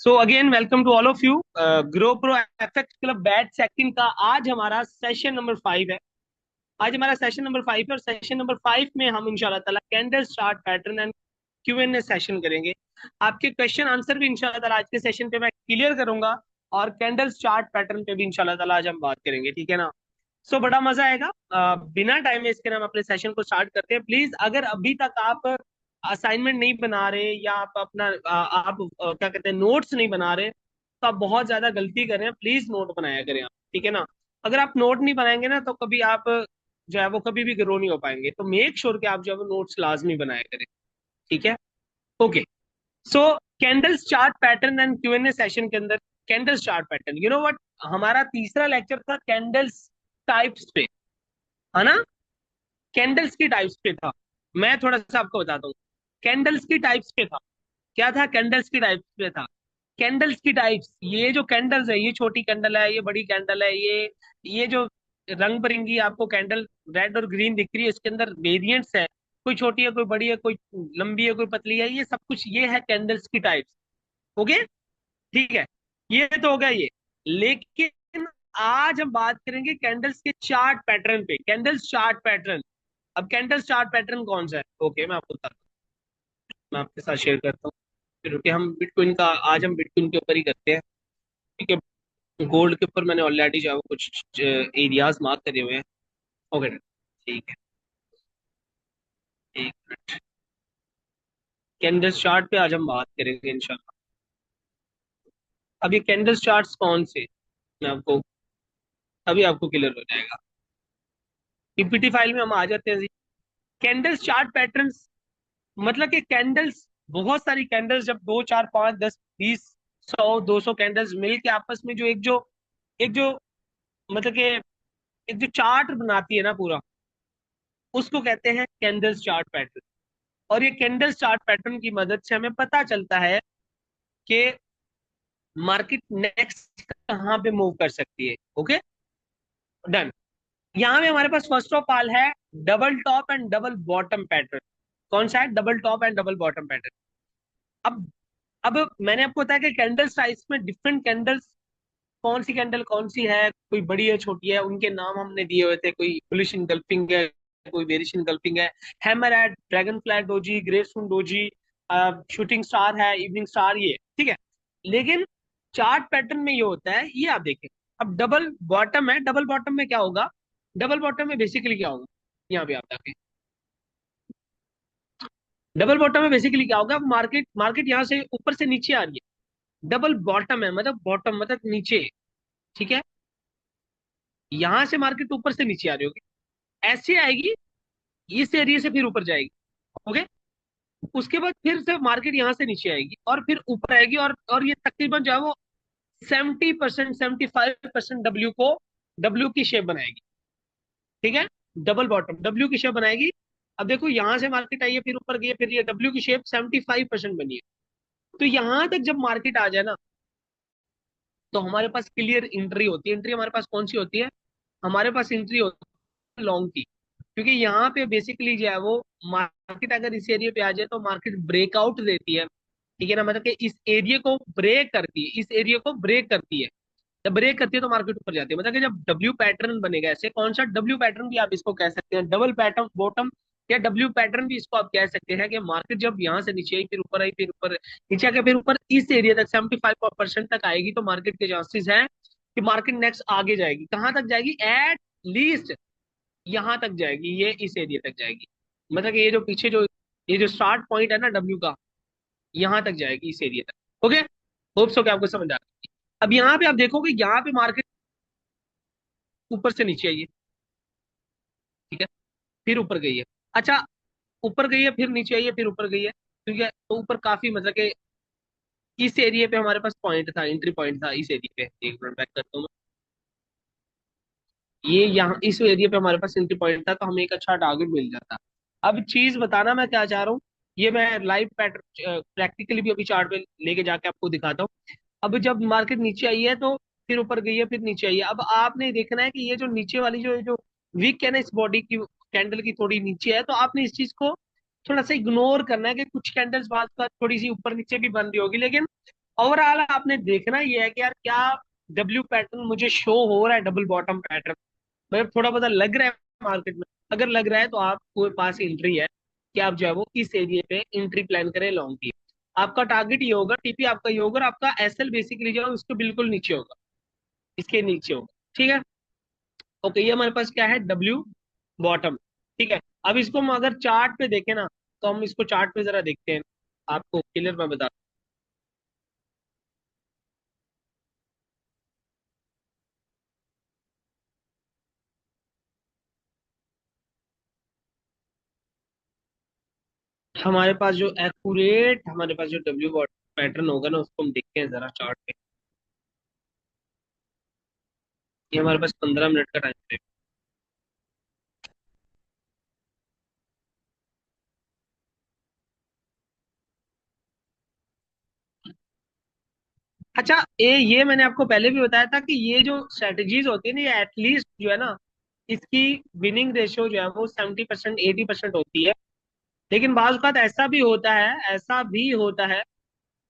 So again welcome to all of you. Grow pro FX club batch second का आज हमारा session number 5 है। आज हमारा सेशन नंबर 5 है और सेशन नंबर 5 में हम इंशाल्लाह ताला candle start pattern and Q&A session करेंगे। आपके क्वेश्चन आंसर भी इंशाल्लाह ताला आज के सेशन पे मैं क्लियर करूंगा और कैंडल चार्ट पैटर्न पे भी इंशाल्लाह ताला आज हम बात करेंगे, ठीक है ना। बड़ा मजा आएगा। बिना टाइम वेस्ट करे हम अपने सेशन को स्टार्ट करते हैं। प्लीज अगर अभी तक आप असाइनमेंट नहीं बना रहे या आप अपना क्या कहते हैं नोट्स नहीं बना रहे तो आप बहुत ज्यादा गलती कर रहे हैं। प्लीज नोट बनाया करें आप, ठीक है ना। अगर आप नोट नहीं बनाएंगे ना तो कभी आप जो है वो कभी भी ग्रो नहीं हो पाएंगे। तो मेक श्योर कि आप जो है वो नोट्स लाजमी बनाया करें, ठीक है। Okay. So candles chart pattern and Q&A session के अंदर candles chart pattern, you know what, हमारा तीसरा लेक्चर था कैंडल्स टाइप्स पे, है ना। कैंडल्स की टाइप्स पे था। मैं थोड़ा सा आपको बताता हूँ। कैंडल्स की टाइप्स पे था। क्या था? कैंडल्स की टाइप्स पे था। कैंडल्स की टाइप्स, ये जो कैंडल्स है, ये छोटी कैंडल है, ये बड़ी कैंडल है, ये जो रंग बिरंगी आपको कैंडल रेड और ग्रीन दिख रही है, इसके अंदर वेरिएंट्स है। कोई छोटी है, कोई बड़ी है, कोई लंबी है, कोई पतली है, ये सब कुछ ये है कैंडल्स की टाइप्स। ओके, ठीक है। ये तो हो गया ये। लेकिन आज हम बात करेंगे कैंडल्स के चार्ट पैटर्न पे, कैंडल्स चार्ट पैटर्न। अब कैंडल्स चार्ट पैटर्न कौन सा है? ओके, मैं आपको बताता हूँ, मैं आपके साथ शेयर करता हूँ। क्योंकि हम बिटकॉइन का आज हम बिटकॉइन के ऊपर ही करते हैं, ठीक है। गोल्ड के ऊपर मैंने ऑलरेडी जो है वो कुछ एरियाज मार्क करे हुए हैं। ओके, ठीक है। एक मिनट। कैंडल्स चार्ट पे आज हम बात करेंगे इंशाल्लाह। अब ये कैंडल्स चार्ट्स कौन से, मैं आपको अभी आपको क्लियर हो जाएगा। पीपीटी फाइल में हम आ जाते हैं जी। कैंडल्स चार्ट पैटर्न्स मतलब कि कैंडल्स, बहुत सारी कैंडल्स जब 2 4 5 10 20 100 200 कैंडल्स मिल के आपस में जो एक जो मतलब कि एक जो चार्ट बनाती है ना पूरा, उसको कहते हैं कैंडल्स चार्ट पैटर्न। और ये कैंडल्स चार्ट पैटर्न की मदद से हमें पता चलता है कि मार्केट नेक्स्ट कहाँ पे मूव कर सकती है। Okay, done. यहाँ में हमारे पास फर्स्ट ऑफ ऑल है double top and double bottom pattern. कौन सा है? Double top and double bottom pattern. अब मैंने आपको बताया कि कैंडल साइज में डिफरेंट कैंडल्स, कौन सी कैंडल कौन सी है, कोई बड़ी है छोटी है, उनके नाम हमने दिए हुए थे। कोई बुलिश इनगल्फिंग है, कोई बेरिश इनगल्फिंग है, हैमर है, dragon flag doji, graceful doji, shooting star है, इवनिंग स्टार, ये ठीक है। लेकिन चार्ट पैटर्न में ये होता है, ये आप देखें। अब डबल बॉटम है, डबल बॉटम में क्या होगा? डबल बॉटम में बेसिकली क्या होगा? यहाँ पे आप देखें, डबल बॉटम में बेसिकली क्या होगा? मार्केट मार्केट यहाँ से ऊपर से नीचे आ रही है। डबल बॉटम है मतलब बॉटम मतलब नीचे, ठीक है। यहां से मार्केट ऊपर से नीचे आ रही होगी, ऐसे आएगी, इस एरिया से फिर ऊपर जाएगी। ओके, उसके बाद फिर से मार्केट यहाँ से नीचे आएगी और फिर ऊपर आएगी, और ये तकरीबन जो है वो 70% 75% डब्ल्यू की शेप बनाएगी, ठीक है। डबल बॉटम डब्ल्यू की शेप बनाएगी। अब देखो, यहां से मार्केट आई है, फिर ऊपर गई है, फिर ये डब्ल्यू की शेप 75% बनी है। तो यहां तक जब मार्केट आ जाए ना, तो हमारे पास क्लियर एंट्री होती है। एंट्री हमारे पास कौन सी होती है? हमारे पास एंट्री होती है लॉन्ग की। क्योंकि यहाँ पे बेसिकली जो है वो मार्केट अगर इस एरिया पे आ जाए तो मार्केट ब्रेकआउट देती है, ठीक है ना। मतलब कि इस एरिया को ब्रेक करती है, इस एरिया को ब्रेक करती है। जब ब्रेक करती है तो मार्केट ऊपर जाती है। मतलब कि जब डब्ल्यू पैटर्न बनेगा, ऐसे कौन सा डब्ल्यू पैटर्न भी आप इसको कह सकते हैं, डबल पैटर्न बॉटम या डब्ल्यू पैटर्न भी इसको आप कह सकते हैं। कि मार्केट जब यहाँ से नीचे आई, फिर ऊपर आई, फिर ऊपर नीचे आके फिर ऊपर इस एरिया तक 75% तक आएगी, तो मार्केट के चांसेस हैं कि मार्केट नेक्स्ट आगे जाएगी। कहाँ तक जाएगी? एट लीस्ट यहाँ तक जाएगी, ये इस एरिया तक जाएगी। मतलब कि ये जो पीछे जो ये जो स्टार्ट पॉइंट है ना डब्ल्यू का, यहाँ तक जाएगी, इस एरिया तक। ओके, होप्स हो कि आपको समझ आ रहा है। अब यहाँ पे आप देखोगे, यहाँ पे मार्केट ऊपर से नीचे आई है, ठीक है, फिर ऊपर गई है। अच्छा, ऊपर गई है, फिर नीचे आई है, फिर ऊपर गई है, ठीक है। तो ऊपर काफी मतलब कि इस एरिया पे हमारे पास पॉइंट था, एंट्री पॉइंट था इस एरिया पे। एक मिनट बैक करता हूँ ये यहाँ इस एरिया पे हमारे पास एंट्री पॉइंट था, तो हमें एक अच्छा टारगेट मिल जाता। अब चीज बताना मैं क्या चाह रहा हूँ, ये मैं लाइव पैटर्न प्रैक्टिकली भी अभी चार्ट पे लेके जाके आपको दिखाता हूँ। अब जब मार्केट नीचे आई है तो फिर ऊपर गई है, फिर नीचे आई है। अब आपने देखना है कि ये जो नीचे वाली जो वीक है ना, इस बॉडी की कैंडल की थोड़ी नीचे है, तो आपने इस चीज को थोड़ा सा इग्नोर करना है कि कुछ कैंडल्स बाद का थोड़ी सी ऊपर नीचे भी बन रही होगी, लेकिन ओवरऑल आपने देखना ये है कि यार क्या डब्ल्यू पैटर्न मुझे शो हो रहा है, डबल बॉटम पैटर्न मतलब थोड़ा बहुत लग रहा है मार्केट में। अगर लग रहा है तो आपके पास एंट्री है कि आप जो है वो इस एरिया पे एंट्री प्लान करें लॉन्ग की। आपका टारगेट ये होगा, टीपी आपका ये होगा और आपका एसएल बेसिकली जो है उसके बिल्कुल नीचे होगा, इसके नीचे होगा। ठीक है। ओके, ये हमारे पास क्या है, डब्ल्यू बॉटम। ठीक है। अब इसको हम अगर चार्ट पे देखें ना, तो हम इसको चार्ट पे जरा देखते हैं, आपको क्लियर मैं बता। हमारे पास जो एक्यूरेट हमारे पास जो डब्ल्यू पैटर्न होगा ना, उसको हम देखते हैं जरा चार्ट पे। ये हमारे पास 15 मिनट का टाइम फ्रेम। अच्छा, ये मैंने आपको पहले भी बताया था कि ये जो स्ट्रेटजीज होती है ना, ये एटलीस्ट जो है ना, इसकी विनिंग रेशियो जो है वो 70% 80% होती है। लेकिन बाज बात ऐसा भी होता है, ऐसा भी होता है,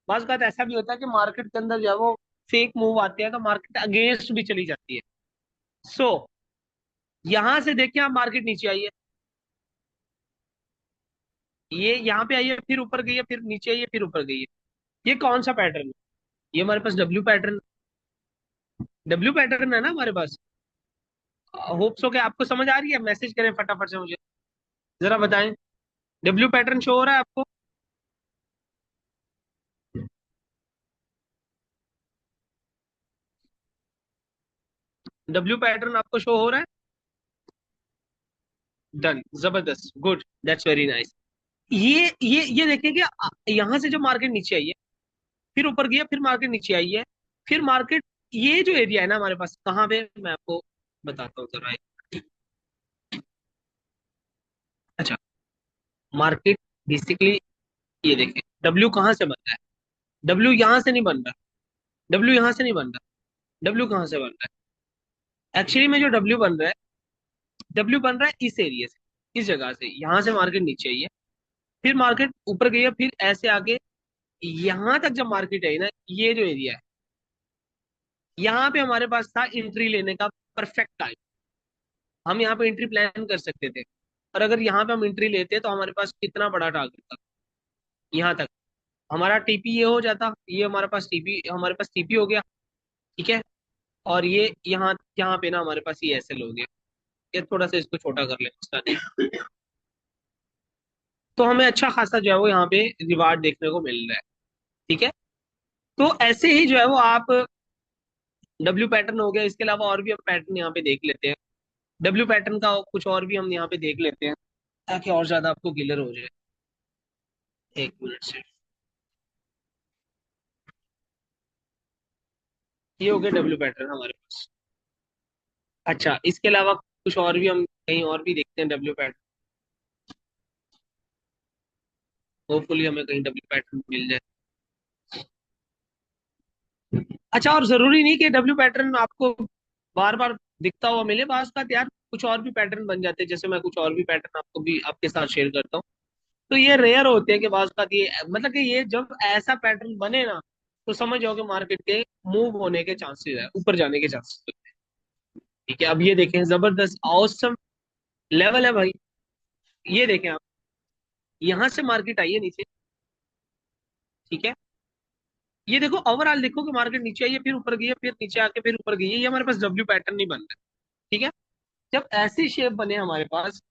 बाज बात ऐसा भी होता है कि मार्केट के अंदर जो है वो फेक मूव आते हैं तो मार्केट अगेंस्ट भी चली जाती है। सो यहां से देखिए, आप मार्केट नीचे आई है, ये यहाँ पे आई है, फिर ऊपर गई है, फिर नीचे आई है, फिर ऊपर गई है। ये कौन सा पैटर्न है? ये हमारे पास डब्ल्यू पैटर्न, डब्ल्यू पैटर्न है ना हमारे पास। होप सो कि आपको समझ आ रही है, मैसेज करें फटाफट से मुझे, जरा बताएं। डब्ल्यू पैटर्न शो हो रहा है आपको? डब्ल्यू पैटर्न आपको शो हो रहा है? डन, जबरदस्त, गुड, दैट्स वेरी नाइस। ये देखिए कि यहाँ से जो मार्केट नीचे आई है, फिर ऊपर गया, फिर मार्केट नीचे आई है, फिर मार्केट, ये जो एरिया है ना हमारे पास, कहाँ पे मैं आपको बताता हूँ जरा। अच्छा, मार्केट बेसिकली, ये देखें डब्ल्यू कहाँ से बन रहा है। डब्ल्यू यहाँ से नहीं बन रहा, डब्ल्यू यहाँ से नहीं बन रहा, डब्ल्यू कहाँ से बन रहा है एक्चुअली में? जो डब्ल्यू बन रहा है, डब्ल्यू बन रहा है इस एरिया से, इस जगह से, यहाँ से मार्केट नीचे आई है, फिर मार्केट ऊपर गई है, फिर ऐसे आगे यहाँ तक जब मार्केट आई ना, ये जो एरिया है, यहाँ पे हमारे पास था एंट्री लेने का परफेक्ट टाइम। हम यहाँ पे एंट्री प्लान कर सकते थे, और अगर यहाँ पे हम एंट्री लेते तो हमारे पास कितना बड़ा टारगेट था, यहाँ तक हमारा टीपी ये हो जाता, ये हमारे पास टीपी, हमारे पास टीपी हो गया। ठीक है। और ये यहाँ यहाँ पे ना हमारे पास ये एसएल हो गया। ये थोड़ा सा इसको छोटा कर लें उसका नहीं, तो हमें अच्छा खासा जो है वो यहाँ पे रिवार्ड देखने को मिल रहा है। ठीक है। तो ऐसे ही जो है वो आप, डब्ल्यू पैटर्न हो गया, इसके अलावा और भी हम पैटर्न यहाँ पे देख लेते हैं। डब्ल्यू पैटर्न का कुछ और भी हम यहाँ पे देख लेते हैं, ताकि और ज्यादा आपको क्लियर हो जाए। एक मिनट से, ये हो गया डब्ल्यू पैटर्न हमारे पास। अच्छा, इसके अलावा कुछ और भी हम कहीं और भी देखते हैं डब्ल्यू पैटर्न, होपफुली हमें कहीं डब्ल्यू पैटर्न मिल जाए। अच्छा, और जरूरी नहीं कि डब्ल्यू पैटर्न आपको बार बार दिखता हुआ मिले, बास का यार कुछ और भी पैटर्न बन जाते हैं, जैसे मैं कुछ और भी पैटर्न आपको भी आपके साथ शेयर करता हूँ। तो ये रेयर होते हैं कि बास का ये मतलब कि ये जब ऐसा पैटर्न बने ना, तो समझ जाओ कि मार्केट के मूव होने के चांसेस है, ऊपर जाने के चांसेस है। ठीक है। अब ये देखें, जबरदस्त औसम लेवल है भाई। ये देखें आप, यहाँ से मार्केट आई है नीचे। ठीक है। ये देखो, ओवरऑल देखो कि मार्केट नीचे आई है, फिर ऊपर गई है, फिर नीचे आके फिर ऊपर गई है, ये हमारे पास डब्ल्यू पैटर्न नहीं बन रहा है। ठीक है। जब ऐसी शेप बने हमारे पास,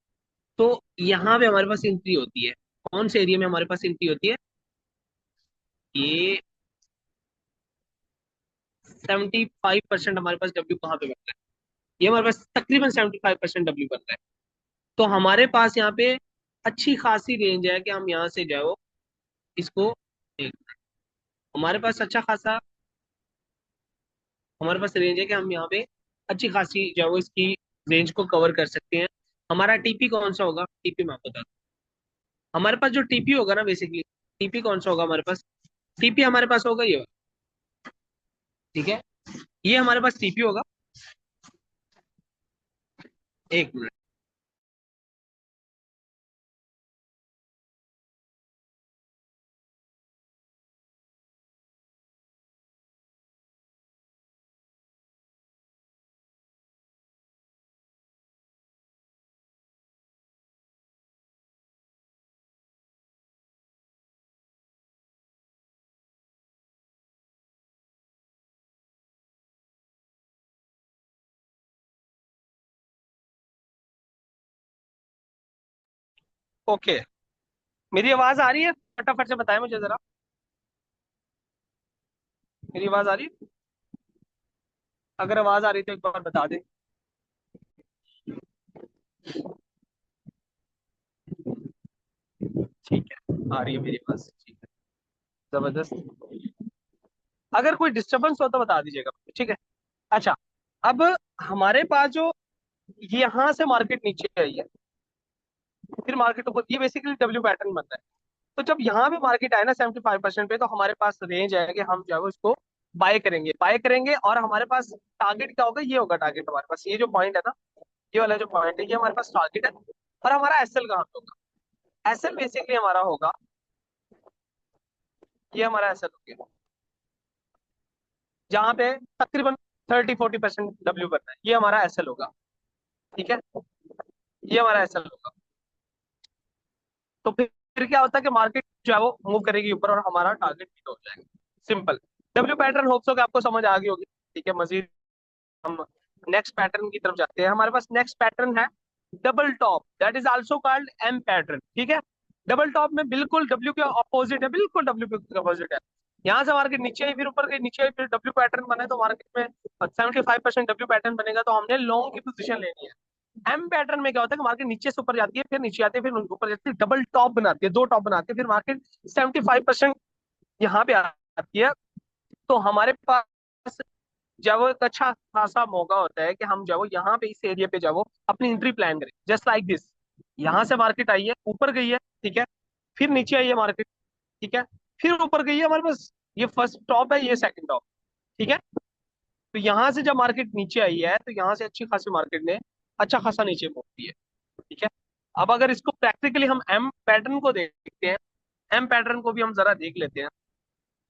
तो यहाँ पे हमारे पास एंट्री होती है। कौन से एरिया में हमारे पास एंट्री होती है? ये 75% हमारे पास डब्ल्यू कहाँ पे बन रहा है? ये हमारे पास तकरीबन 75% डब्ल्यू बन रहा है। तो हमारे पास यहाँ पे अच्छी खासी रेंज है कि हम यहाँ से जाओ इसको, एक, हमारे पास अच्छा खासा, हमारे पास रेंज है कि हम यहाँ पे अच्छी खासी जो है वो इसकी रेंज को कवर कर सकते हैं। हमारा टीपी कौन सा होगा? टीपी मैं आपको बता दूं। हमारे पास जो टीपी होगा ना, बेसिकली टीपी कौन सा होगा हमारे पास? टीपी हमारे पास होगा ये। ठीक है। ये हमारे पास टीपी होगा। एक मिनट। ओके, मेरी आवाज आ रही है? फटाफट से बताएं मुझे जरा, मेरी आवाज आ रही है? अगर आवाज आ रही है तो एक बार बता दें। ठीक है, आ रही है मेरी आवाज, ठीक है, जबरदस्त। अगर कोई डिस्टरबेंस हो तो बता दीजिएगा मुझे, ठीक है। अच्छा, अब हमारे पास जो यहाँ से मार्केट नीचे आई है, फिर मार्केट ऊपर, ये बेसिकली डब्ल्यू पैटर्न बन रहा है। तो जब यहाँ पे मार्केट आए ना 75% पे, तो हमारे पास रेंज है कि हम जो है वो इसको बाय करेंगे और हमारे पास टारगेट क्या होगा, ये होगा टारगेट हमारे पास, ये जो पॉइंट है ना, ये वाला जो पॉइंट है, ये हमारे पास टारगेट है। और हमारा एसएल कहाँ पे होगा? एसएल बेसिकली हमारा होगा, ये हमारा एसएल हो गया, जहाँ पे तकरीबन 30-40% डब्ल्यू बनना है, ये हमारा एसएल होगा। ठीक है, ये हमारा एसएल होगा। तो फिर क्या होता है कि मार्केट जो है वो मूव करेगी ऊपर और हमारा टारगेट हिट हो जाएगा। सिंपल। डब्ल्यू पैटर्न होप्स हो कि आपको समझ आ गई होगी। ठीक है, मजीद हम नेक्स्ट पैटर्न की तरफ जाते हैं। हमारे पास नेक्स्ट पैटर्न है double top, that is also called M pattern. ठीक है, डबल टॉप में बिल्कुल डब्ल्यू के ऑपोजिट है, बिल्कुल डब्ल्यू के ऑपोजिट है। यहाँ से मार्केट नीचे आई, फिर ऊपर गई, नीचे आई, फिर डब्ल्यू पैटर्न बने तो मार्केट में 75% डब्ल्यू पैटर्न बनेगा, तो हमने लॉन्ग की पोजीशन लेनी है। एम पैटर्न में क्या होता है कि मार्केट नीचे से ऊपर जाती है, फिर नीचे आती है, फिर ऊपर जाती है, डबल टॉप बनाती है, दो टॉप बनाती है, फिर मार्केट 75% यहाँ पे आती है। तो हमारे पास जब वो एक अच्छा खासा मौका होता है कि हम जब वो यहाँ पे इस एरिया पे जब वो अपनी एंट्री प्लान करें, जस्ट लाइक दिस। यहाँ से मार्केट आई है, ऊपर गई है, ठीक है, फिर नीचे आई है मार्केट, ठीक है, फिर ऊपर गई है हमारे पास, ये फर्स्ट टॉप है, ये सेकंड टॉप, ठीक है। तो यहाँ से जब मार्केट नीचे आई है, तो यहाँ से अच्छी खासी मार्केट ने अच्छा खासा नीचे मूव किया है, ठीक है। अब अगर इसको प्रैक्टिकली हम एम पैटर्न को देखते हैं, एम पैटर्न को भी हम जरा देख लेते हैं,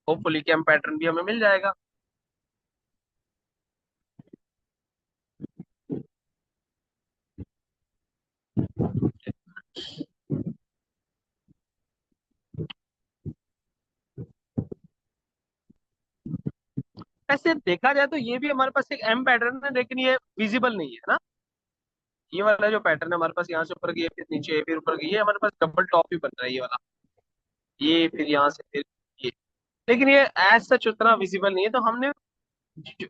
होपफुली कि एम पैटर्न भी हमें मिल जाएगा। ऐसे देखा जाए तो ये भी हमारे पास एक एम पैटर्न है, लेकिन ये विजिबल नहीं है ना। ये वाला जो पैटर्न है हमारे पास, यहाँ से ऊपर गई है, फिर नीचे है, फिर ऊपर गई है, हमारे पास डबल टॉप भी बन रहा है ये वाला, ये फिर यहाँ से फिर ये। लेकिन ये एज सच उतना विजिबल नहीं है, तो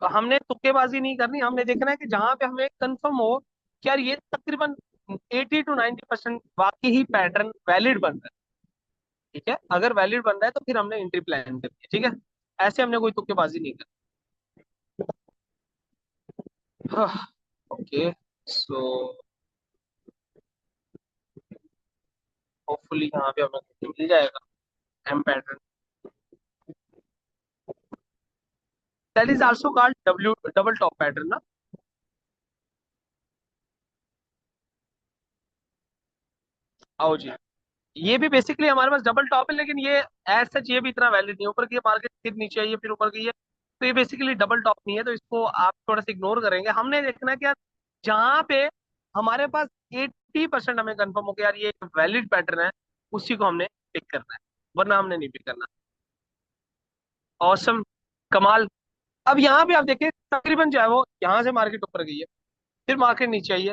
हमने तुक्केबाजी नहीं करनी, हमने देखना है कि जहां पे हमें कंफर्म हो कि यार ये तकरीबन 80 to 90% वाकई ही पैटर्न वैलिड बन रहा है। ठीक है, अगर वैलिड बन रहा है तो फिर हमने एंट्री प्लान करनी है, ठीक है। ऐसे हमने कोई तुक्केबाजी नहीं करनी। ओके, सो होपफुली यहाँ पे हमें कुछ मिल जाएगा M pattern, that is also called W double top pattern ना। आओ जी, ये भी बेसिकली हमारे पास डबल टॉप है, लेकिन ये एज सच ये भी इतना वैलिड नहीं है, ऊपर की मार्केट फिर नीचे आई है, फिर ऊपर गई है, तो ये बेसिकली डबल टॉप नहीं है, तो इसको आप थोड़ा सा इग्नोर करेंगे। हमने देखना है कि यार जहाँ पे हमारे पास 80% हमें कंफर्म हो गया यार ये वैलिड पैटर्न है, उसी को हमने पिक करना है, वरना हमने नहीं पिक करना। औसम, कमाल। अब यहाँ पे आप देखिए, तकरीबन जो है वो यहाँ से मार्केट ऊपर गई है, फिर मार्केट नीचे आई है,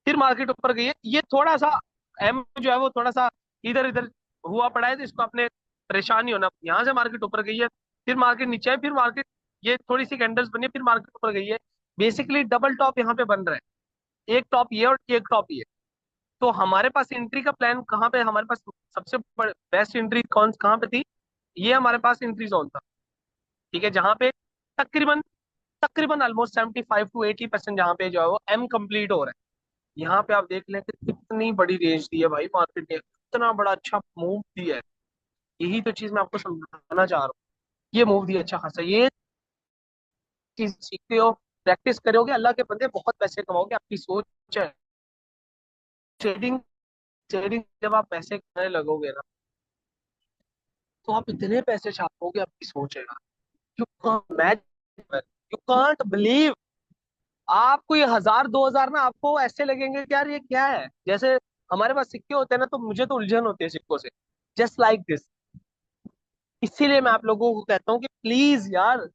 फिर मार्केट ऊपर गई है, ये थोड़ा सा एम जो है वो थोड़ा सा इधर इधर हुआ पड़ा है, तो इसको अपने परेशान नहीं होना। यहाँ से मार्केट ऊपर गई है, फिर मार्केट नीचे है, फिर मार्केट, ये थोड़ी सी कैंडल्स बनी है, फिर मार्केट ऊपर गई है। बेसिकली डबल टॉप यहाँ पे बन रहा है, एक टॉप ये और एक टॉप ये। तो हमारे पास एंट्री का प्लान कहाँ पे, हमारे पास सबसे बेस्ट एंट्री कौन कहाँ पे थी, ये हमारे पास एंट्री जोन था, ठीक है, जहाँ पे तकरीबन तकरीबन ऑलमोस्ट 75 to 80% जहाँ पे जो है वो एम कंप्लीट हो रहा है। यहाँ पे आप देख लें कि कितनी बड़ी रेंज दी है भाई मार्केट ने, इतना बड़ा अच्छा मूव दिया है। यही तो चीज मैं आपको समझाना चाह रहा हूँ, ये मूव दिया अच्छा खासा, ये चीज सीखते हो, प्रैक्टिस करोगे, अल्लाह के बंदे बहुत पैसे कमाओगे। आपकी सोच है, ट्रेडिंग ट्रेडिंग जब आप पैसे कमाने लगोगे ना, तो आप इतने पैसे छापोगे, आपकी सोच है, you can't you can't believe. आपको ये 1000-2000 ना, आपको ऐसे लगेंगे कि यार ये क्या है, जैसे हमारे पास सिक्के होते हैं ना, तो मुझे तो उलझन होती है सिक्कों से, जस्ट लाइक दिस। इसीलिए मैं आप लोगों को कहता हूँ कि प्लीज यार,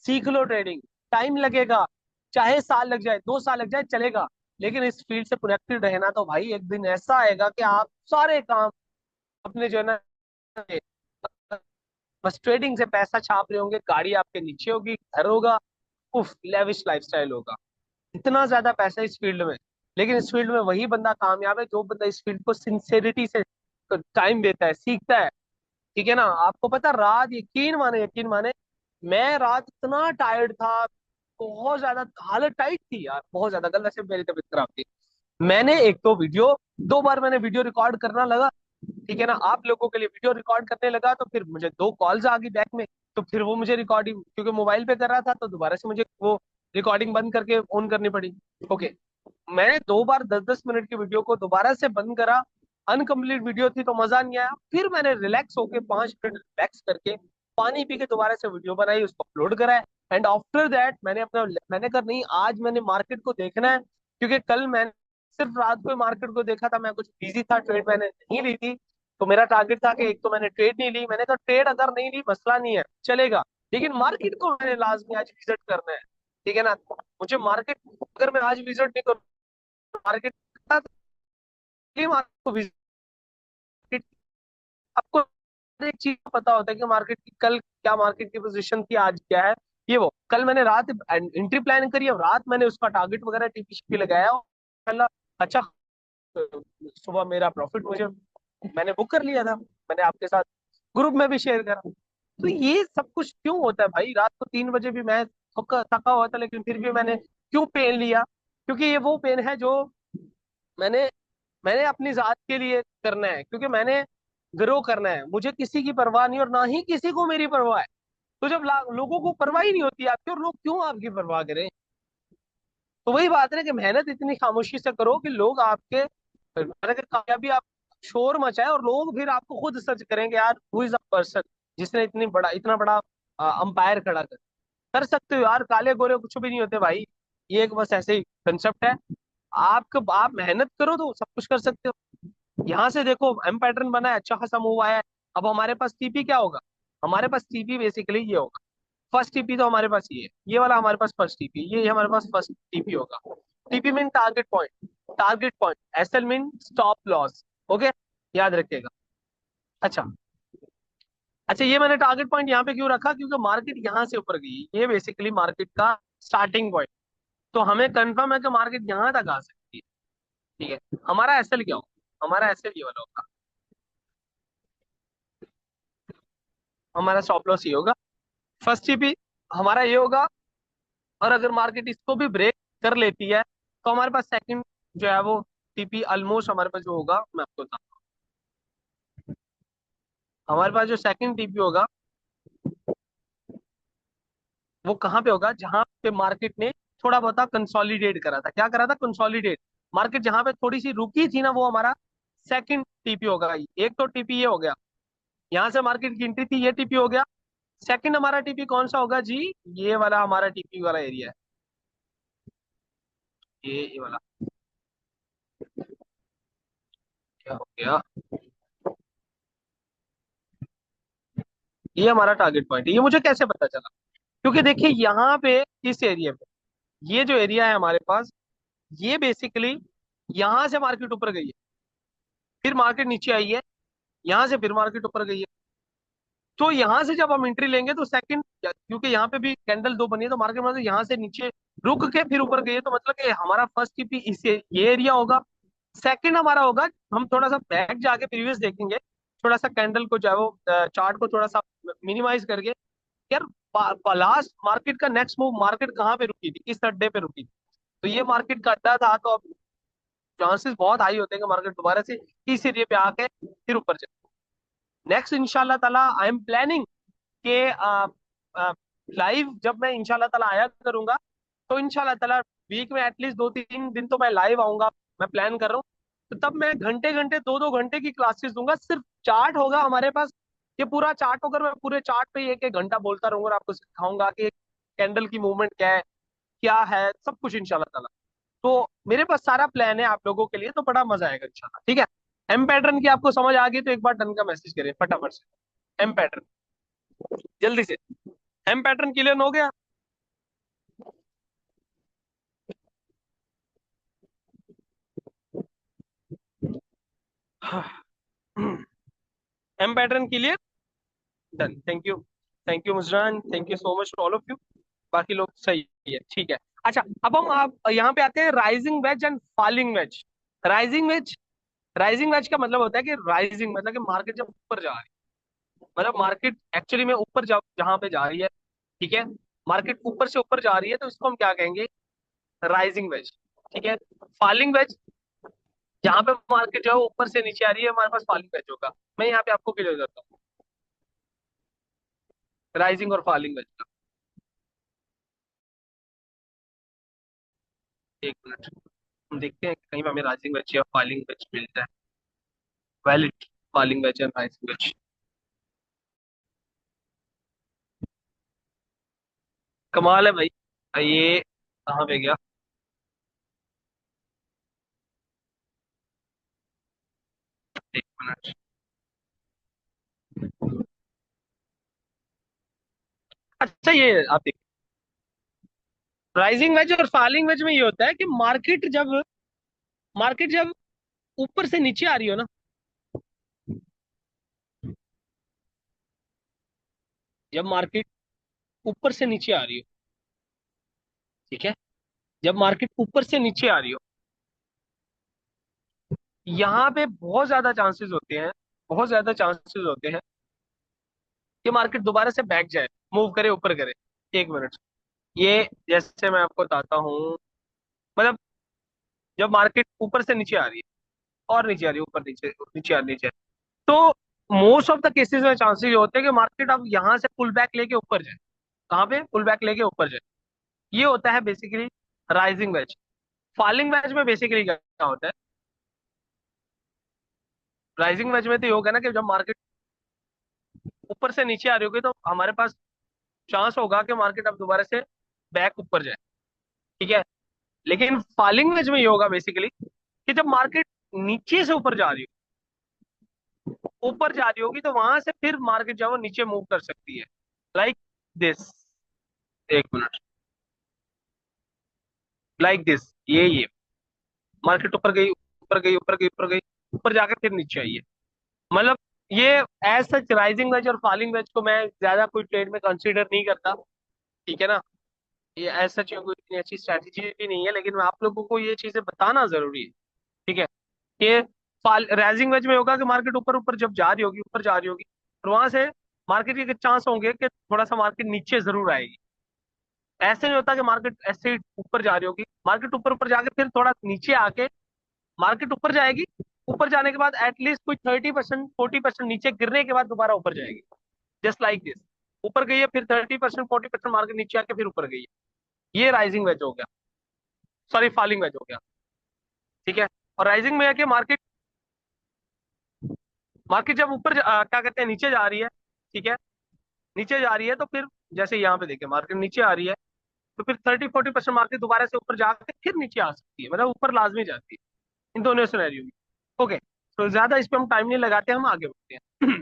सीख लो ट्रेडिंग। टाइम लगेगा, चाहे साल लग जाए, 2 साल लग जाए, चलेगा, लेकिन इस फील्ड से कनेक्टेड रहना तो भाई एक दिन ऐसा आएगा कि आप सारे काम अपने जो है ना, बस ट्रेडिंग से पैसा छाप रहे होंगे, गाड़ी आपके नीचे होगी, घर होगा, उफ, लेविश लाइफस्टाइल होगा, इतना ज्यादा पैसा इस फील्ड में। लेकिन इस फील्ड में वही बंदा कामयाब है जो बंदा इस फील्ड को सिंसेरिटी से टाइम देता है, सीखता है। ठीक है ना? आपको पता, रात, यकीन माने, मैं रात इतना टायर्ड था, बहुत ज्यादा हालत टाइट थी यार, बहुत ज्यादा। कल वैसे मेरी तबीयत खराब थी। मैंने एक तो वीडियो, 2 बार मैंने वीडियो रिकॉर्ड करना लगा, ठीक है ना, आप लोगों के लिए वीडियो रिकॉर्ड करने लगा, तो फिर मुझे 2 कॉल्स आ गई बैक में। तो फिर वो मुझे रिकॉर्डिंग, क्योंकि मोबाइल पे कर रहा था, तो दोबारा से मुझे वो रिकॉर्डिंग बंद करके ऑन करनी पड़ी। ओके, मैंने 2 बार 10-10 मिनट की वीडियो को दोबारा से बंद करा, अनकम्प्लीट वीडियो थी तो मजा नहीं आया। फिर मैंने रिलैक्स होके 5 मिनट रिलैक्स करके पानी पी के दोबारा से वीडियो बनाई, उसको अपलोड करा है। एंड आफ्टर दैट मैंने कहा नहीं, आज मैंने मार्केट को देखना है, क्योंकि कल मैंने सिर्फ रात को मार्केट को देखा था, मैं कुछ बिजी था, ट्रेड मैंने नहीं ली थी। तो मेरा टारगेट था कि एक तो मैंने ट्रेड नहीं ली, मैंने कहा ट्रेड अगर नहीं ली मसला नहीं है, चलेगा, लेकिन मार्केट को मैंने लाजमी आज विजिट करना है। ठीक है ना? मुझे मार्केट, अगर मैं आज विजिट नहीं करूँ मार्केट, आपको विजिट, आपको एक चीज पता होता है कि मार्केट की कल क्या, मार्केट की पोजीशन थी, आज क्या है। ये वो कल मैंने रात एंट्री प्लान करी, अब रात मैंने उसका टारगेट वगैरह टीपीसीपी लगाया, और अल्लाह, अच्छा, सुबह मेरा प्रॉफिट मुझे, मैंने बुक कर लिया था, मैंने आपके साथ ग्रुप में भी शेयर करा। तो ये सब कुछ क्यों होता है भाई? रात को 3 बजे भी मैं थका थका हुआ था, लेकिन फिर भी मैंने क्यों पेन लिया? क्योंकि ये वो पेन है जो मैंने मैंने अपनी जात के लिए करना है, क्योंकि मैंने ग्रो करना है, मुझे किसी की परवाह नहीं और ना ही किसी को मेरी परवाह है। तो जब लोगों को परवाह ही नहीं होती आपकी, और लोग क्यों आपकी परवाह करें? तो वही बात है ना कि मेहनत इतनी खामोशी से करो कि लोग आपके, मैंने कहा कामयाबी, आप शोर मचाए और लोग फिर आपको खुद सर्च करेंगे, यार हु इज अ पर्सन जिसने इतना बड़ा अंपायर खड़ा कर सकते हो यार। काले गोरे कुछ भी नहीं होते भाई, ये एक बस ऐसे ही कंसेप्ट है। आप मेहनत करो तो सब कुछ कर सकते हो। यहाँ से देखो, एम पैटर्न बना है, अच्छा खासा मूव आया है। अब हमारे पास टीपी क्या होगा? हमारे पास टीपी बेसिकली ये होगा, फर्स्ट टीपी तो हमारे पास ये वाला हमारे पास फर्स्ट टीपी, ये हमारे पास फर्स्ट टीपी होगा। TP mean target point, target point, SL mean stop loss. Okay, याद रखिएगा। अच्छा, अच्छा, ये मैंने टारगेट पॉइंट यहाँ पे क्यों रखा? क्योंकि मार्केट यहाँ से ऊपर गई, ये बेसिकली मार्केट का स्टार्टिंग पॉइंट। तो हमें कंफर्म है कि मार्केट यहाँ तक आ सकती है। ठीक है, हमारा एसएल क्या होगा? हमारा एसएल ये वाला होगा, हमारा स्टॉप लॉस ये होगा, फर्स्ट टीपी हमारा ये होगा। और अगर मार्केट इसको भी ब्रेक कर लेती है, तो हमारे पास सेकंड जो है वो टीपी ऑलमोस्ट हमारे पास जो होगा, मैं आपको बताता हूँ। हमारे पास जो सेकंड टीपी होगा वो कहाँ पे होगा? जहां पे मार्केट ने थोड़ा बहुत कंसोलिडेट करा था। क्या करा था? कंसोलिडेट। मार्केट जहां पे थोड़ी सी रुकी थी ना, वो हमारा सेकंड टीपी होगा। एक तो टीपी ये हो गया, यहाँ से मार्केट की एंट्री थी, ये टीपी हो गया। सेकंड हमारा टीपी कौन सा होगा जी? ये वाला हमारा टीपी वाला एरिया है, ये वाला। क्या हो गया? ये हमारा टारगेट पॉइंट है। ये मुझे कैसे पता चला? क्योंकि देखिए यहाँ पे, इस एरिया में, ये जो एरिया है हमारे पास, ये बेसिकली यहाँ से मार्केट ऊपर गई है, फिर मार्केट नीचे आई है, यहाँ से फिर मार्केट ऊपर गई है। तो यहाँ से जब हम एंट्री लेंगे तो सेकंड, क्योंकि यहाँ पे भी कैंडल 2 बनी है, तो मार्केट मतलब यहाँ से नीचे रुक के फिर ऊपर गई है, तो मतलब कि हमारा फर्स्ट टीपी इस ये एरिया होगा। सेकंड हमारा होगा, हम थोड़ा सा बैक जाके प्रीवियस देखेंगे, थोड़ा सा कैंडल को जो है वो चार्ट को थोड़ा सा मिनिमाइज करके, यार लास्ट मार्केट का नेक्स्ट मूव मार्केट कहाँ पे रुकी थी, किस अड्डे पे रुकी थी। तो ये मार्केट का अड्डा था, तो अब चांसेस बहुत हाई होते हैं कि मार्केट दोबारा से इस एरिया पे आके फिर ऊपर जाए। नेक्स्ट इंशाल्लाह ताला आई एम प्लानिंग के लाइव जब मैं इंशाल्लाह ताला आया करूंगा, तो इंशाल्लाह ताला वीक में एटलीस्ट 2-3 दिन तो मैं लाइव आऊंगा, मैं प्लान कर रहा हूँ। तो तब मैं घंटे घंटे 2-2 घंटे की क्लासेस दूंगा, सिर्फ चार्ट होगा हमारे पास। ये पूरा चार्ट होकर मैं पूरे चार्ट पे 1-1 घंटा बोलता रहूंगा और आपको सिखाऊंगा कि कैंडल की मूवमेंट क्या है, सब कुछ इंशाल्लाह ताला। तो मेरे पास सारा प्लान है आप लोगों के लिए, तो बड़ा मजा आएगा इंशाल्लाह। ठीक है? एम पैटर्न की आपको समझ आ गई तो एक बार डन का मैसेज करें फटाफट से। एम पैटर्न, जल्दी से। एम पैटर्न क्लियर हो गया? M pattern clear, done, thank you. Thank you Mujran, thank you so much to all of you. बाकी लोग सही है, ठीक है। अच्छा, अब हम आप यहाँ पे आते हैं rising veg and falling veg. Rising veg, rising veg का मतलब होता है कि राइजिंग मतलब कि मार्केट जब ऊपर जा रही है, मतलब मार्केट एक्चुअली में ऊपर जा जहाँ पे जा रही है, ठीक है, मार्केट ऊपर से ऊपर जा रही है तो इसको हम क्या कहेंगे, राइजिंग वेज, ठीक है। फॉलिंग वेज, जहाँ पे मार्केट जो है ऊपर से नीचे आ रही है, हमारे पास फॉलिंग वेज होगा। मैं यहाँ पे आपको क्लियर करता हूँ राइजिंग और फॉलिंग वेज का। एक मिनट, हम देखते हैं कि कहीं पे हमें राइजिंग वेज या फॉलिंग वेज मिलता है। Valid falling veg and rising veg. कमाल है भाई। ये कहाँ पे गया, एक मिनट। अच्छा, ये आप देखिए, राइजिंग वेज और फॉलिंग वेज में ये होता है कि मार्केट जब ऊपर से नीचे आ रही हो ना, जब मार्केट ऊपर से नीचे आ रही हो, ठीक है, जब मार्केट ऊपर से नीचे आ रही हो, यहाँ पे बहुत ज्यादा चांसेस होते हैं, बहुत ज्यादा चांसेस होते हैं कि मार्केट दोबारा से बैक जाए, मूव करे, ऊपर करे। एक मिनट, ये जैसे मैं आपको बताता हूँ, मतलब जब मार्केट ऊपर से नीचे आ रही है और नीचे आ रही है, ऊपर नीचे, नीचे आ नीचे, तो मोस्ट ऑफ द केसेस में चांसेस होते हैं कि मार्केट अब यहाँ से पुल बैक लेके ऊपर जाए। कहाँ पे पुल बैक लेके ऊपर जाए, ये होता है basically rising veg. Falling veg में बेसिकली क्या होता है, राइजिंग वेज में तो ये होगा ना कि जब मार्केट ऊपर से नीचे आ रही होगी तो हमारे पास चांस होगा कि मार्केट अब दोबारा से बैक ऊपर जाए, ठीक है। लेकिन फॉलिंग वेज में ये होगा बेसिकली कि जब मार्केट नीचे से ऊपर जा रही हो, ऊपर जा रही होगी तो वहां से फिर मार्केट जो है वो नीचे मूव कर सकती है, लाइक दिस। एक मिनट, लाइक दिस, ये मार्केट ऊपर गई, ऊपर गई, ऊपर गई, ऊपर गई, ऊपर जाकर फिर नीचे आई है। मतलब ये एज सच राइजिंग वेज और फॉलिंग वेज को मैं ज्यादा कोई ट्रेड में कंसीडर नहीं करता, ठीक है ना। ये एज सच कोई इतनी अच्छी स्ट्रैटेजी भी नहीं है, लेकिन आप लोगों को ये चीजें बताना जरूरी है, ठीक है। कि राइजिंग वेज में होगा कि मार्केट ऊपर ऊपर जब जा रही होगी, ऊपर जा रही होगी, और वहां से मार्केट के चांस होंगे कि थोड़ा सा मार्केट नीचे जरूर आएगी। ऐसे नहीं होता कि मार्केट ऐसे ही ऊपर जा रही होगी, मार्केट ऊपर ऊपर जाके फिर थोड़ा नीचे आके मार्केट ऊपर जाएगी, ऊपर जाने के बाद एटलीस्ट कोई 30% 40% नीचे गिरने के बाद दोबारा ऊपर जाएगी, जस्ट लाइक दिस। ऊपर गई है, फिर 30% 40% मार्केट नीचे आके फिर ऊपर गई है, ये राइजिंग वेज हो गया, सॉरी फॉलिंग वेज हो गया, ठीक है। और राइजिंग में है कि मार्केट मार्केट जब ऊपर क्या कहते हैं, नीचे जा रही है, ठीक है, नीचे जा रही है तो फिर जैसे यहाँ पे देखिए मार्केट नीचे आ रही है, तो फिर 30-40% मार्केट दोबारा से ऊपर जाकर फिर नीचे आ सकती है, मतलब ऊपर लाजमी जाती है इन दोनों सिनेरियो में। ओके, तो ज्यादा इस पे हम टाइम नहीं लगाते, हम आगे बढ़ते हैं।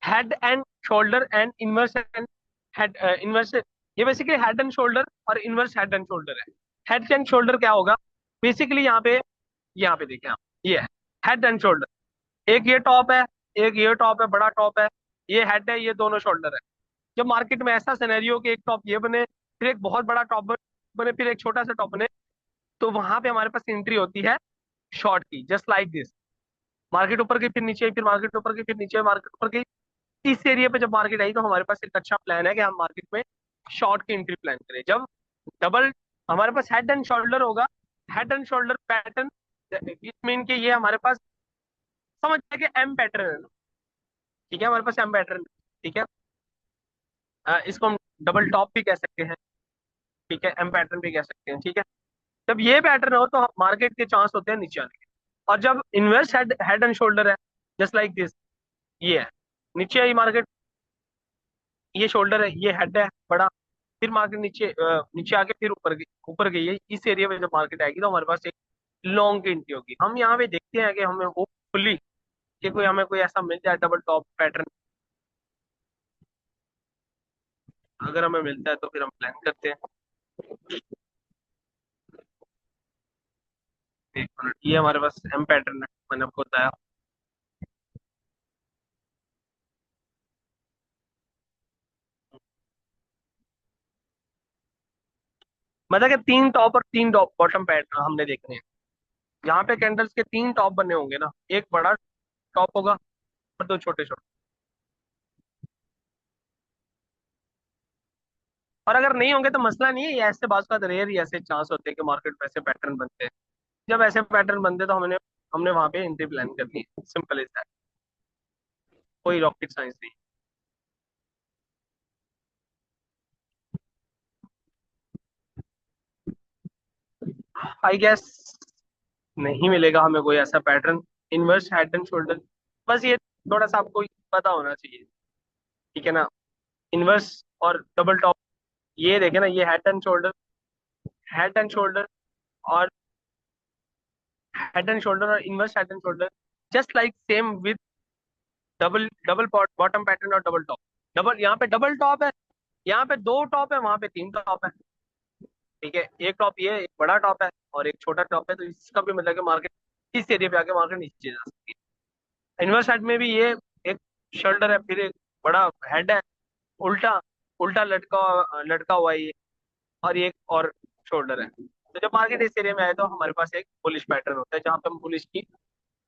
Head and shoulder and inverse and head inverse, ये बेसिकली हेड एंड शोल्डर और इनवर्स हेड एंड शोल्डर है। हेड एंड शोल्डर क्या होगा, बेसिकली यहाँ पे देखें आप, ये है हेड एंड शोल्डर। एक ये टॉप है, एक ये टॉप है, बड़ा टॉप है, ये हेड है, ये दोनों शोल्डर है। जब मार्केट में ऐसा सिनेरियो कि एक टॉप ये बने, फिर एक बहुत बड़ा टॉप बने, फिर एक छोटा सा टॉप बने, तो वहां पे हमारे पास एंट्री होती है शॉर्ट की, जस्ट लाइक दिस। मार्केट ऊपर गई, फिर नीचे आई, फिर मार्केट ऊपर गई, फिर नीचे, मार्केट ऊपर गई। इस एरिया पे जब मार्केट आई तो हमारे पास एक अच्छा प्लान है कि हम मार्केट में शॉर्ट की एंट्री प्लान करें। जब डबल हमारे पास हेड एंड शोल्डर होगा, head and shoulder pattern, it mean कि ये हमारे पास समझ जाए कि एम पैटर्न है ना, ठीक है, हमारे पास एम पैटर्न, ठीक है। इसको हम डबल टॉप भी कह सकते हैं, ठीक है, एम पैटर्न भी कह सकते हैं, ठीक है। जब ये पैटर्न हो तो मार्केट के चांस होते हैं नीचे आने के। और जब inverse head head and shoulder है, जस्ट लाइक दिस, ये है नीचे आई मार्केट, ये शोल्डर है, ये हेड है बड़ा, फिर मार्केट नीचे नीचे आके फिर ऊपर गई है। इस एरिया में जब मार्केट आएगी तो हमारे पास एक लॉन्ग की एंट्री होगी। हम यहाँ पे देखते हैं कि हमें होपफुली कि कोई हमें कोई ऐसा मिल जाए डबल टॉप पैटर्न। अगर हमें मिलता है तो फिर हम प्लान करते हैं। एक मिनट, ये हमारे पास एम पैटर्न है, मैंने आपको बताया, मतलब कि तीन टॉप और तीन बॉटम पैटर्न हमने देखने हैं। यहाँ पे कैंडल्स के तीन टॉप बने होंगे ना, एक बड़ा टॉप होगा और दो छोटे छोटे। और अगर नहीं होंगे तो मसला नहीं है, ये ऐसे बात का रेयर ही ऐसे चांस होते हैं कि मार्केट में ऐसे पैटर्न बनते हैं। जब ऐसे पैटर्न बनते हैं तो हमने हमने वहां पे एंट्री प्लान करनी है, सिंपल इज दैट। कोई रॉकेट साइंस नहीं। आई गेस नहीं मिलेगा हमें कोई ऐसा pattern. Inverse head and shoulder, बस ये थोड़ा सा आपको पता होना चाहिए, ठीक है ना। इनवर्स और डबल टॉप, ये देखे ना, ये head and shoulder, head and shoulder और हेड एंड शोल्डर और inverse head and shoulder, just like same with double double bottom pattern और डबल टॉप। डबल यहाँ पे डबल टॉप है, यहाँ पे दो टॉप है, वहां पे तीन टॉप है। ठीक है, एक टॉप ये, एक बड़ा टॉप है और एक छोटा टॉप है, तो इसका भी मतलब कि मार्केट इस एरिया पे आके मार्केट नीचे जा सकती है। इनवर्स साइड में भी ये एक शोल्डर है, फिर एक बड़ा हेड है, उल्टा उल्टा लटका लटका हुआ है ये, और एक और शोल्डर है। तो जब मार्केट इस एरिया में आए तो हमारे पास एक बुलिश पैटर्न होता है, जहाँ पे हम बुलिश की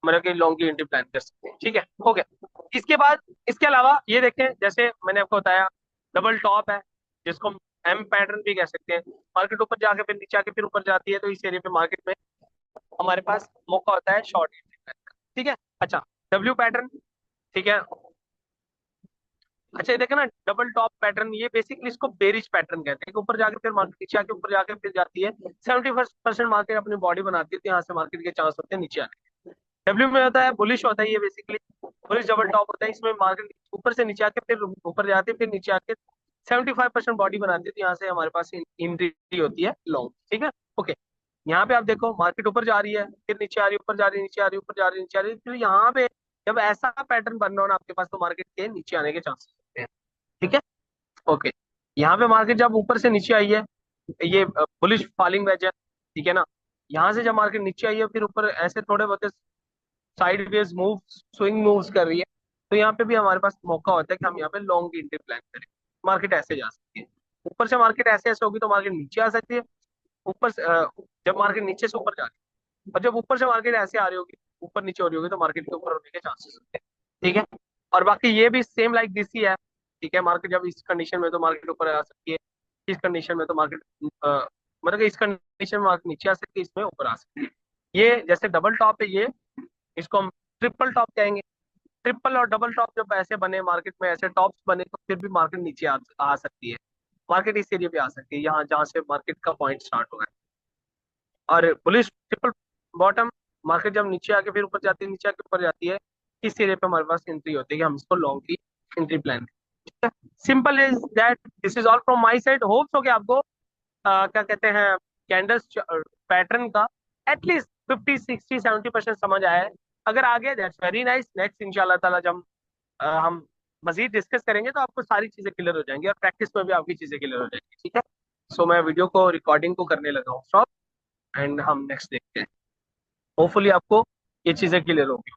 मतलब कि लॉन्ग की एंट्री प्लान कर सकते हैं। ठीक है, हो गया। इसके बाद इसके अलावा ये देखें, जैसे मैंने आपको बताया, डबल टॉप है, जिसको हम एम पैटर्न भी कह सकते हैं। मार्केट ऊपर जाके फिर नीचे आके फिर ऊपर जाती है, तो इस एरिया पे मार्केट में हमारे पास मौका होता है शॉर्ट एंट्री का। ठीक है। अच्छा, डब्ल्यू पैटर्न, ठीक है। अच्छा, ये देखे ना डबल टॉप पैटर्न, ये बेसिकली इसको बेरिश पैटर्न कहते हैं कि ऊपर जाके फिर मार्केट नीचे आके ऊपर जाके फिर जाती है। 70% मार्केट अपनी बॉडी बनाती है, तो यहाँ से मार्केट के चांस होते हैं नीचे आने। डब्ल्यू में होता है बुलिश, होता है ये बेसिकली बुलिश डबल टॉप होता है। इसमें मार्केट ऊपर से नीचे आके फिर ऊपर जाती है, फिर नीचे आके 75% बॉडी बनाती है, तो यहाँ से हमारे पास एंट्री होती है लॉन्ग। ठीक है, ओके। यहाँ पे आप देखो, मार्केट ऊपर जा रही है, फिर नीचे आ रही है, ऊपर जा रही है, नीचे आ रही है, ऊपर जा रही है, नीचे आ रही है, फिर यहाँ पे जब ऐसा पैटर्न बन रहा हो ना आपके पास, तो मार्केट के नीचे आने के चांसेस होते हैं। ठीक है, ओके। यहाँ पे मार्केट जब ऊपर से नीचे आई है, ये बुलिश फॉलिंग वेज है, ठीक है ना। यहाँ से जब मार्केट नीचे आई है, फिर ऊपर ऐसे थोड़े बहुत sideways move, swing moves कर रही है, तो यहाँ पे भी हमारे पास मौका होता है कि हम यहाँ पे लॉन्ग की एंट्री प्लान करें। मार्केट ऐसे जा सकती है, ऊपर से मार्केट ऐसे ऐसे होगी तो मार्केट नीचे आ सकती है। ऊपर से जब मार्केट नीचे से ऊपर जा रही है, और जब ऊपर से मार्केट ऐसे आ रही होगी, ऊपर नीचे हो रही होगी, तो मार्केट के ऊपर होने के चांसेस होते हैं। ठीक है, और बाकी ये भी सेम लाइक दिस ही है। ठीक है, मार्केट जब इस कंडीशन में तो मार्केट ऊपर आ सकती है, इस कंडीशन में तो मार्केट मतलब कि इस कंडीशन में मार्केट नीचे आ सकती है, इसमें ऊपर आ सकती है। ये जैसे डबल टॉप है ये, इसको हम ट्रिपल टॉप कहेंगे। ट्रिपल और डबल टॉप जब ऐसे बने मार्केट में, ऐसे टॉप्स बने, तो फिर भी मार्केट नीचे आ सकती है। मार्केट इस एरिया पे आ सकती है, यहाँ जहाँ से मार्केट का पॉइंट स्टार्ट होगा। और बुलिश ट्रिपल बॉटम, मार्केट जब नीचे आके फिर ऊपर जाती है, नीचे आके ऊपर जाती है, इस एरिया पे हमारे पास एंट्री होती है कि हम इसको लॉन्ग की एंट्री प्लान। ठीक है, simple is that. This is all from my side. Hopes हो कि आपको क्या कहते हैं, कैंडल्स पैटर्न का एटलीस्ट 50 60 70% समझ आया है। अगर आगे, दैट्स वेरी नाइस। नेक्स्ट इंशाल्लाह ताला जब हम मजीद डिस्कस करेंगे, तो आपको सारी चीजें क्लियर हो जाएंगी और प्रैक्टिस में भी आपकी चीजें क्लियर हो जाएंगी। ठीक है, सो मैं वीडियो को रिकॉर्डिंग को करने लगा हूँ स्टॉप, एंड हम नेक्स्ट देखते हैं। होपफुली आपको ये चीजें क्लियर होगी।